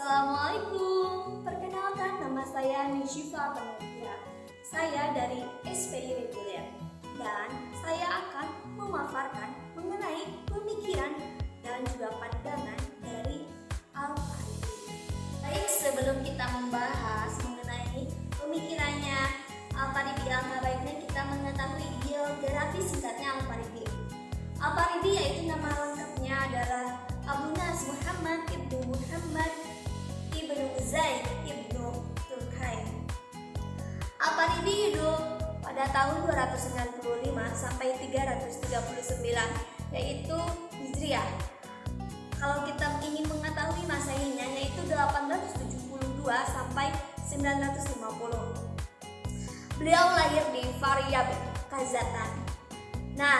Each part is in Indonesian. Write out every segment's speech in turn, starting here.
Assalamualaikum, perkenalkan nama saya Nishifa Pemutia. Saya dari SPI Reguler dan saya akan memaparkan mengenai pemikiran dan juga pandangan dari Al-Farabi. Baik, sebelum kita membahas mengenai pemikirannya Al-Farabi, alangkah baiknya kita mengetahui biografi singkatnya Al-Farabi. Al-Farabi yaitu nama lengkapnya adalah Abu Nas Muhammad Ibnu Muhammad Ibnu Zaid Ibnu Turkay. Al-Farabi hidup pada tahun 295 sampai 339 yaitu Hijriah. Kalau kita ingin mengetahui masehinya yaitu 872 sampai 950. Beliau lahir di Faryab, Kazakhstan. Nah,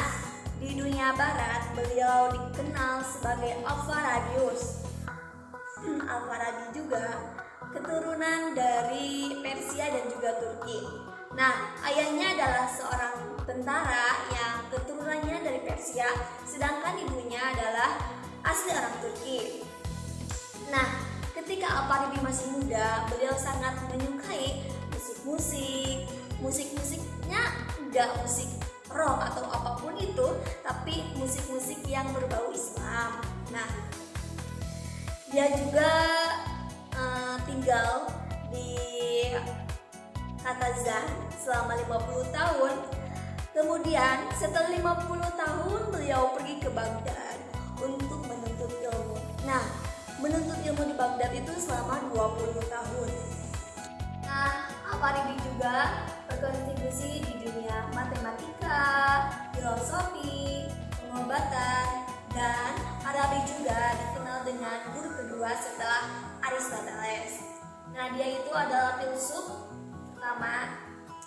di dunia barat beliau dikenal sebagai Al-Farabius. Al-Farabi juga keturunan dari Persia dan juga Turki. Nah, ayahnya adalah seorang tentara yang keturunannya dari Persia, sedangkan ibunya adalah asli orang Turki. Nah, ketika Al-Farabi masih muda, beliau sangat menyukai musiknya enggak musik rock atau apapun itu, tapi musik-musik yang berbau Islam. Nah, dia juga tinggal di Katazan selama 50 tahun. Kemudian setelah 50 tahun beliau pergi ke Baghdad untuk menuntut ilmu. Nah, menuntut ilmu di Baghdad itu selama 20 tahun. Nah, Al-Farabi juga berkontribusi di dunia matematika, filosofi, pengobatan, dan Arabi juga dikenal dengan guru kedua setelah Aristoteles. Nah, dia itu adalah filsuf pertama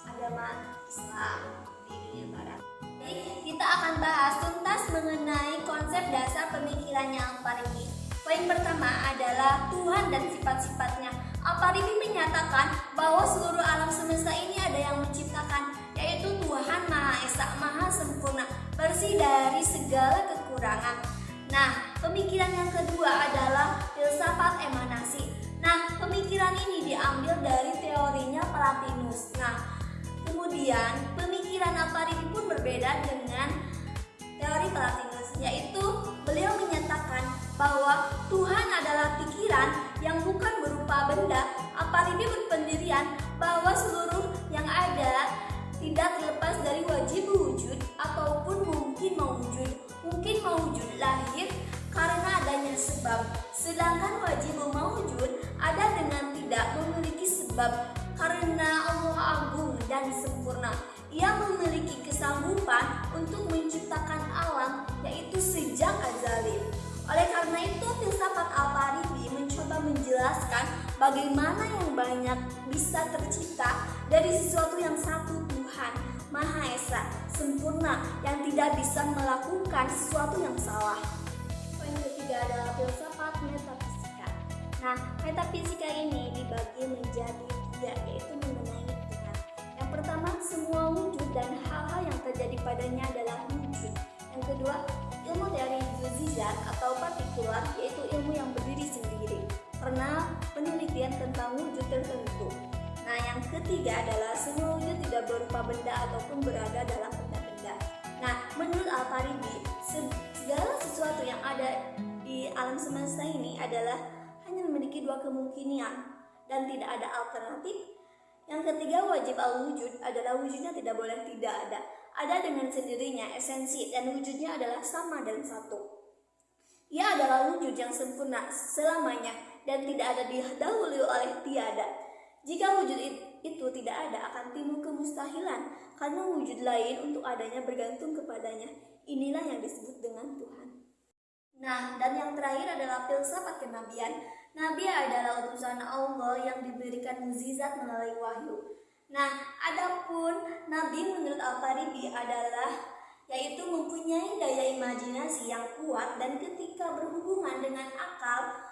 agama Islam di dunia barat. Jadi, kita akan bahas tuntas mengenai konsep dasar pemikirannya Al-Farabi. Poin pertama adalah Tuhan dan sifat-sifatnya. Al-Farabi menyatakan bahwa seluruh alam semesta ini ada yang menciptakan, yaitu Tuhan Maha Esa, Maha Sempurna, bersih dari segala kekurangan. Nah, pemikiran yang kedua adalah filsafat emanasi. Nah, pemikiran ini diambil dari teorinya Plotinus. Nah, kemudian pemikiran Al-Farabi pun berbeda dengan teori Plotinus, yaitu beliau menyatakan bahwa Tuhan adalah pikiran yang bukan berupa benda. Al-Farabi berpendirian bahwa seluruh yang ada tidak terlepas dari wajib wujud ataupun mungkin mawujud. Mungkin mawujud lahir karena adanya sebab, sedangkan wajib mawujud ada dengan tidak memiliki sebab karena Allah agung dan sempurna. Ia memiliki kesanggupan untuk menciptakan alam, yaitu sejak azali. Oleh karena itu, filsafat Al-Farabi mencoba menjelaskan bagaimana yang banyak bisa tercipta dari sesuatu yang satu, Tuhan Maha Esa, sempurna, yang tidak bisa melakukan sesuatu yang salah. Poin ketiga adalah filsafat metafisika. Nah, metafisika ini dibagi menjadi tiga, yaitu mengenai Tuhan. Yang pertama, semua wujud dan hal-hal yang terjadi padanya adalah wujud. Yang kedua, ilmu teori juzizat atau partikular, yaitu ilmu yang berdiri sendiri karena penelitian tentang wujud tertentu. Nah, yang ketiga adalah semua wujud tidak berupa benda ataupun berada dalam benda-benda. Nah, menurut Al-Farabi, segala sesuatu yang ada di alam semesta ini adalah hanya memiliki dua kemungkinan dan tidak ada alternatif. Yang ketiga, wajib al-wujud adalah wujudnya tidak boleh tidak ada. Ada dengan sendirinya, esensi dan wujudnya adalah sama dan satu. Ia adalah wujud yang sempurna selamanya dan tidak ada didahului oleh tiada. Jika wujud itu tidak ada, akan timbul kemustahilan karena wujud lain untuk adanya bergantung kepadanya. Inilah yang disebut dengan Tuhan. Nah, dan yang terakhir adalah filsafat kenabian. Nabi adalah utusan Allah yang diberikan mukjizat melalui wahyu. Nah, adapun Nabi menurut Al-Farabi adalah yaitu mempunyai daya imajinasi yang kuat dan ketika berhubungan dengan akal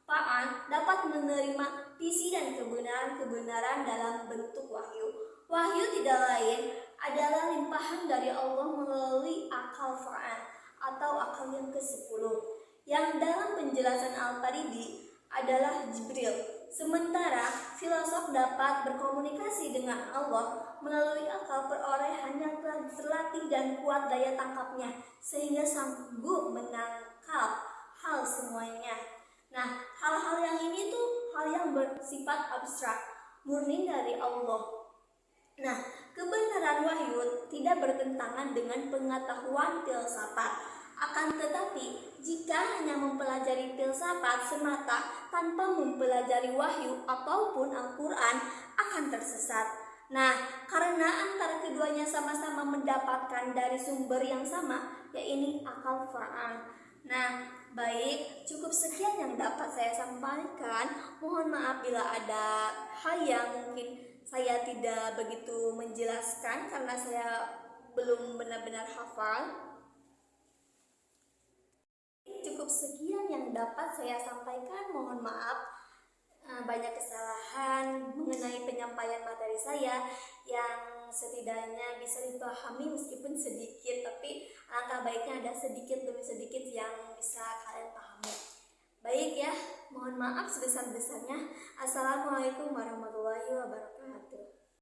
Fa'an dapat menerima visi dan kebenaran-kebenaran dalam bentuk wahyu. Wahyu tidak lain adalah limpahan dari Allah melalui akal Fa'an atau akal yang ke-10, yang dalam penjelasan Al-Farabi adalah Jibril. Sementara filosof dapat berkomunikasi dengan Allah melalui akal perolehan yang telah terlatih dan kuat daya tangkapnya, sehingga sanggup menangkap hal semuanya. Nah, hal-hal yang ini tuh hal yang bersifat abstrak, murni dari Allah. Nah, kebenaran wahyu tidak bertentangan dengan pengetahuan filsafat. Akan tetapi, jika hanya mempelajari filsafat semata tanpa mempelajari wahyu ataupun Al-Quran, akan tersesat. Nah, karena antara keduanya sama-sama mendapatkan dari sumber yang sama, yaitu akal Quran. Nah, baik, cukup sekian yang dapat saya sampaikan. Mohon maaf bila ada hal yang mungkin saya tidak begitu menjelaskan karena saya belum benar-benar hafal. Cukup sekian yang dapat saya sampaikan. Mohon maaf banyak kesalahan mengenai penyampaian materi saya yang setidaknya bisa dipahami meskipun sedikit, tapi alangkah baiknya ada sedikit demi sedikit yang bisa kalian pahami. Baik ya, mohon maaf sebesar-besarnya. Assalamualaikum warahmatullahi wabarakatuh.